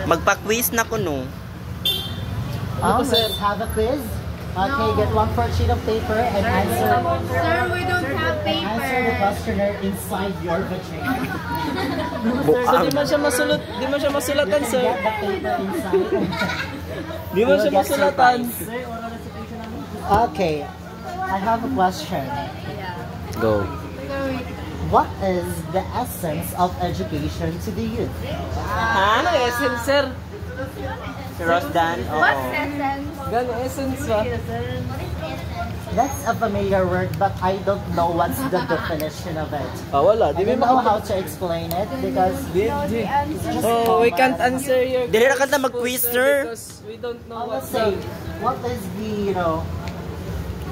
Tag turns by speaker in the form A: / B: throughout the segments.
A: Magpa-quiz na ko, no?
B: Let's have a quiz. Okay, get 1/4 sheet of paper and answer.
C: Sir, we don't have paper.
B: Answer the questionnaire inside your vagina.
D: So di man siya masulat, di man siya masulatan,
B: You
D: sir.
B: can get the paper inside.
D: Di man siya masulatan.
B: Okay, I have a question.
A: Go.
B: What is the essence of education to the youth?
D: Ano essence, sir?
A: Si Rosdan?
C: What's
A: Oo.
C: essence?
D: Gan essence ba?
B: That's a familiar word, but I don't know what's the definition of it.
D: Wala.
B: I don't know how to explain it because
D: So we can't answer your
A: Dili ra kanta mag-quiz, sir.
D: because we don't
B: I
D: know
B: would
D: what's
B: say, what is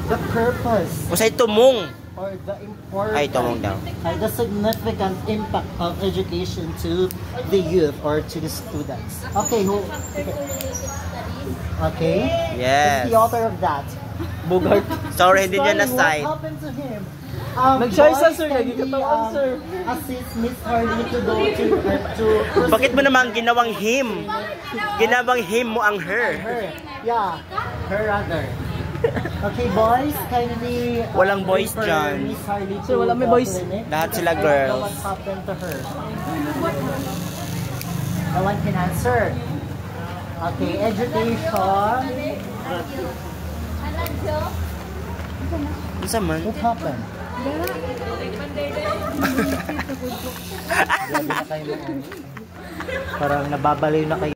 B: the purpose
A: Usay tumong.
B: or the important
A: Ay, tumong daw.
B: the significant impact of education to the youth or to the students? Okay, Okay.
A: Yes.
B: Who's the author of that?
D: Bogart.
A: Sorry, hindi niya
B: Sorry,
A: na-cite.
B: What happened to him?
D: Nag-share sa
B: boys,
D: sir,
B: can
D: nagkikatawan,
B: we,
D: sir.
B: Assist Miss Harley to go to
A: Bakit mo naman ginawang him? Ginawang him mo ang her.
B: her? Yeah, her rather. Okay, boys, kindly.
A: Walang boys
B: refer
A: dyan.
B: Miss Harley to
D: Sir, wala may
B: the
D: boys.
B: clinic.
A: Lahat sila
B: I don't know
A: girls.
B: what happened to her. No one can answer. Okay, education.
A: Ano man?
B: What happened? Parang nababaliw na kayo.